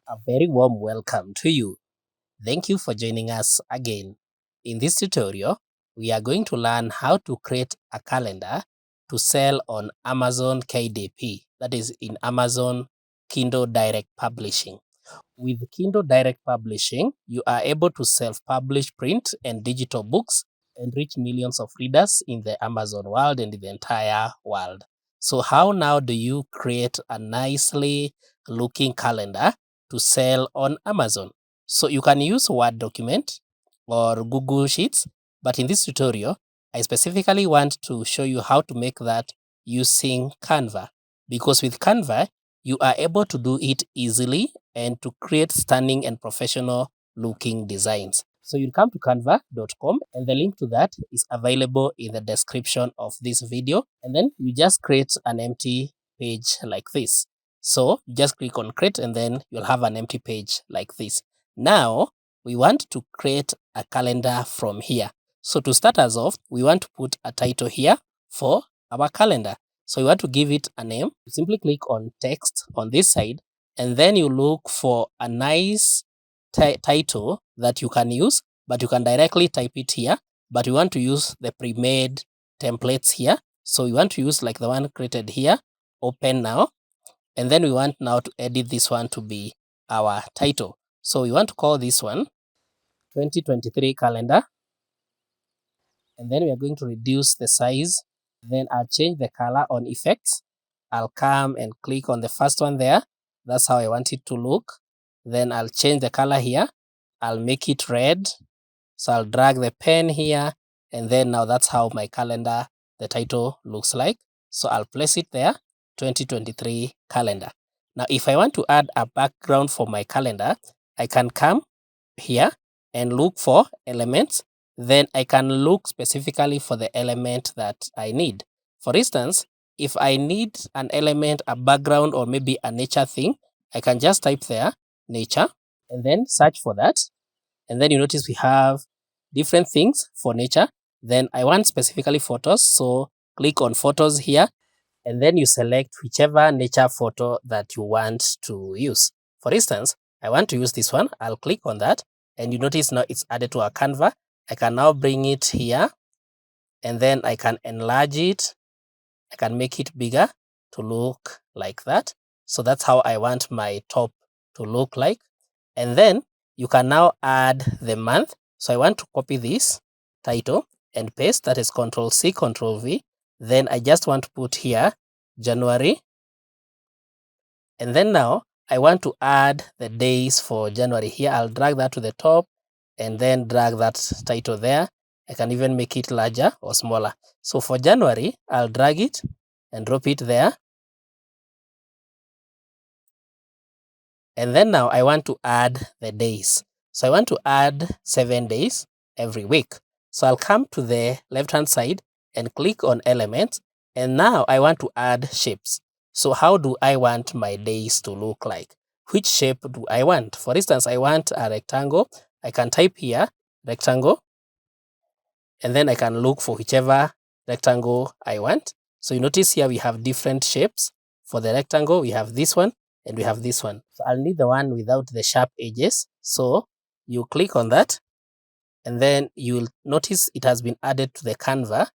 A very warm welcome to you. Thank you for joining us again. In this tutorial, we are going to learn how to create a calendar to sell on Amazon KDP, that is in Amazon Kindle Direct Publishing. With Kindle Direct Publishing, you are able to self-publish print and digital books and reach millions of readers in the Amazon world and in the entire world. So how now do you create a nicely looking calendar to sell on Amazon? So you can use Word document or Google Sheets, but in this tutorial, I specifically want to show you how to make that using Canva, because with Canva, you are able to do it easily and to create stunning and professional looking designs. So you'll come to canva.com and the link to that is available in the description of this video. And then you just create an empty page like this. So you just click on create and then you'll have an empty page like this. Now we want to create a calendar from here. So to start us off, we want to put a title here for our calendar. So you want to give it a name. You simply click on text on this side and then you look for a nice title that you can use, but you can directly type it here. But you want to use the pre-made templates here. So you want to use like the one created here, open now. And then we want now to edit this one to be our title. So we want to call this one 2023 calendar. And then we are going to reduce the size. Then I'll change the color on effects. I'll come and click on the first one there. That's how I want it to look. Then I'll change the color here. I'll make it red. So I'll drag the pen here. And then now that's how my calendar, the title looks like. So I'll place it there, 2023 calendar. Now, if I want to add a background for my calendar, I can come here and look for elements. Then I can look specifically for the element that I need. For instance, if I need an element, a background, or maybe a nature thing, I can just type there, nature, and then search for that. And then you notice we have different things for nature. Then I want specifically photos. So click on photos here, and then you select whichever nature photo that you want to use. For instance, I want to use this one. I'll click on that. And you notice now it's added to our Canva. I can now bring it here and then I can enlarge it. I can make it bigger to look like that. So that's how I want my top to look like. And then you can now add the month. So I want to copy this title and paste. That is Control C, Control V. Then I just want to put here January. And then now I want to add the days for January here. I'll drag that to the top and then drag that title there. I can even make it larger or smaller. So for January, I'll drag it and drop it there. And then now I want to add the days. So I want to add 7 days every week. So I'll come to the left-hand side and click on elements. And now I want to add shapes. So how do I want my days to look like? Which shape do I want? For instance, I want a rectangle. I can type here, rectangle. And then I can look for whichever rectangle I want. So you notice here we have different shapes. For the rectangle, we have this one and we have this one. So I'll need the one without the sharp edges. So you click on that and then you'll notice it has been added to the Canva.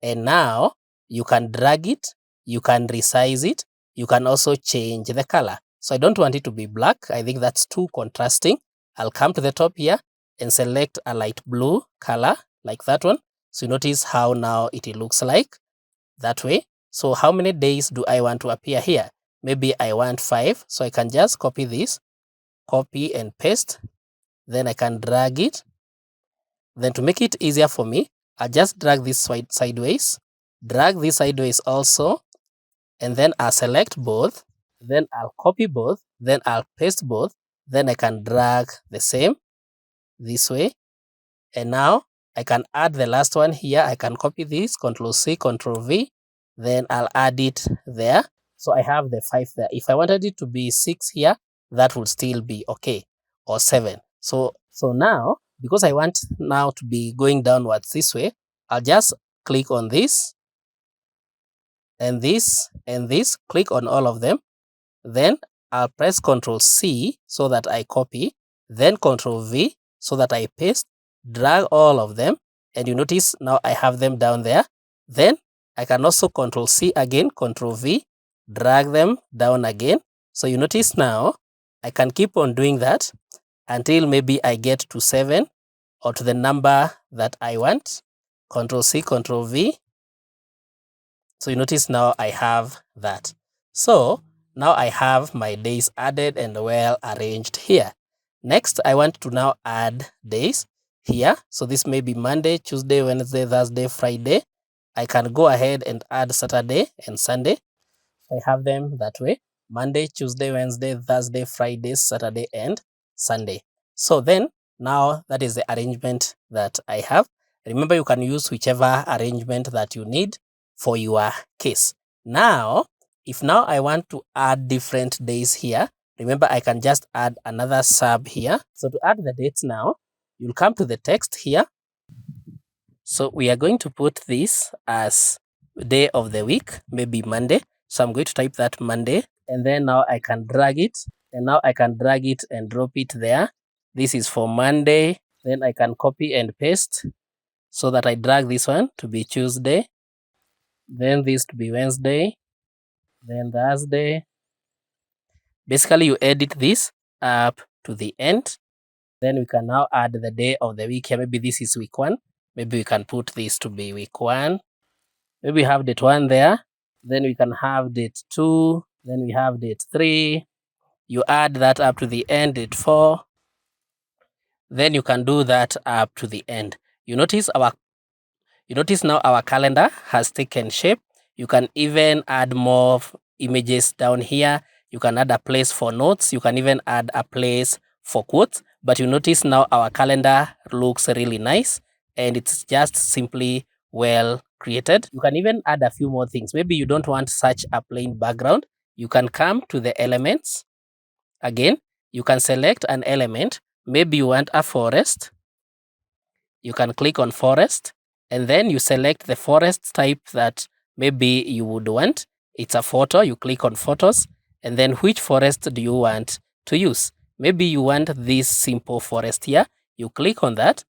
And now you can drag it, you can resize it, you can also change the color. So I don't want it to be black. I think that's too contrasting. I'll come to the top here and select a light blue color like that one. So you notice how now it looks like that way. So how many days do I want to appear here? Maybe I want 5. So I can just copy this, copy and paste. Then I can drag it. Then to make it easier for me, I'll just drag this sideways, drag this sideways also, and then I'll select both, then I'll copy both, then I'll paste both, then I can drag the same this way. And now I can add the last one here. I can copy this, Control C, Control V, then I'll add it there. So I have the 5 there. If I wanted it to be 6 here, that would still be okay, or 7. So now, because I want now to be going downwards this way, I'll just click on this and this and this, click on all of them. Then I'll press Ctrl C so that I copy, then Ctrl V so that I paste, drag all of them, and you notice now I have them down there. Then I can also Ctrl C again, Ctrl V, drag them down again. So you notice now I can keep on doing that until maybe I get to 7 or to the number that I want. Ctrl C, Ctrl V. So you notice now I have that. So now I have my days added and well arranged here. Next, I want to now add days here. So this may be Monday, Tuesday, Wednesday, Thursday, Friday. I can go ahead and add Saturday and Sunday. I have them that way: Monday, Tuesday, Wednesday, Thursday, Friday, Saturday, and Sunday. So then now that is the arrangement that I have. Remember, you can use whichever arrangement that you need for your case. Now, if now I want to add different days here, remember I can just add another sub here. So to add the dates now, you'll come to the text here. So we are going to put this as day of the week, maybe Monday. So I'm going to type that Monday, and then now I can drag it, and now I can drag it and drop it there. This is for Monday. Then I can copy and paste so that I drag this one to be Tuesday, then this to be Wednesday, then Thursday. Basically, you edit this up to the end. Then we can now add the day of the week here. Maybe this is week 1. Maybe we can put this to be week 1. Maybe we have date 1 there. Then we can have date 2. Then we have date 3. You add that up to the end, date 4. Then you can do that up to the end. You notice now our calendar has taken shape. You can even add more images down here. You can add a place for notes. You can even add a place for quotes. But you notice now our calendar looks really nice, and it's just simply well created. You can even add a few more things. Maybe you don't want such a plain background. You can come to the elements. Again, you can select an element. Maybe you want a forest. You can click on forest, and then you select the forest type that maybe you would want. It's a photo. You click on photos, and then which forest do you want to use? Maybe you want this simple forest here. You click on that,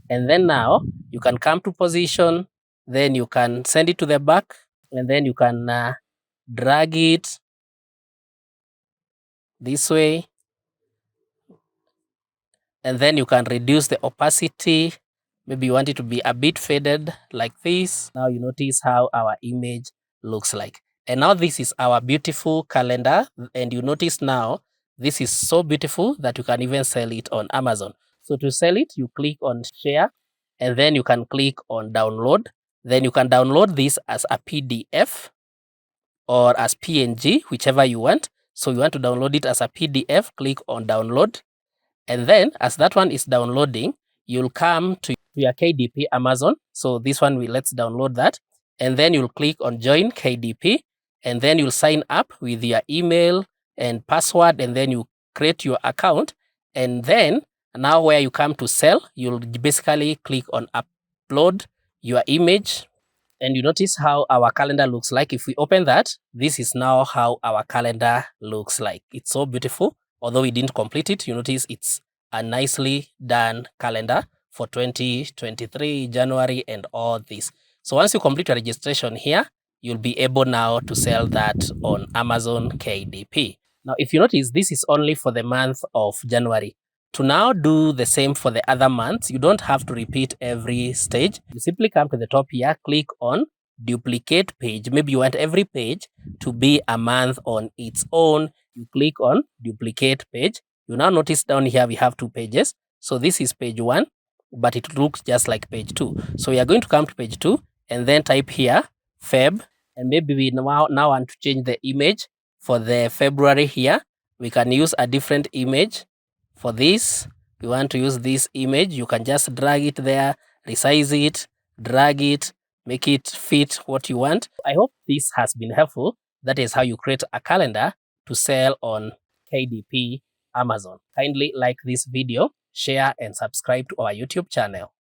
and then now you can come to position. Then you can send it to the back, and then you can drag it this way, and then you can reduce the opacity. Maybe you want it to be a bit faded like this. Now you notice how our image looks like. And now this is our beautiful calendar. And you notice now this is so beautiful that you can even sell it on Amazon. So to sell it, you click on share, and then you can click on download. Then you can download this as a PDF or as PNG, whichever you want. So you want to download it as a PDF, click on download. And then as that one is downloading, you'll come to your KDP Amazon. So this one, let's download that. And then you'll click on join KDP, and then you'll sign up with your email and password, and then you create your account. And then now where you come to sell, you'll basically click on upload your image. And you notice how our calendar looks like. If we open that, this is now how our calendar looks like. It's so beautiful. Although we didn't complete it, you notice it's a nicely done calendar for 2023, January, and all this. So once you complete your registration here, you'll be able now to sell that on Amazon KDP. Now, if you notice, this is only for the month of January. To now do the same for the other months, you don't have to repeat every stage. You simply come to the top here, click on duplicate page. Maybe you want every page to be a month on its own. You click on duplicate page. You now notice down here we have 2 pages. So this is page 1, but it looks just like page 2. So we are going to come to page 2 and then type here Feb, and maybe we now want to change the image for the February here. We can use a different image. For this, we want to use this image. You can just drag it there, resize it, drag it, make it fit what you want. I hope this has been helpful. That is how you create a calendar to sell on KDP Amazon. Kindly like this video, share, and subscribe to our YouTube channel.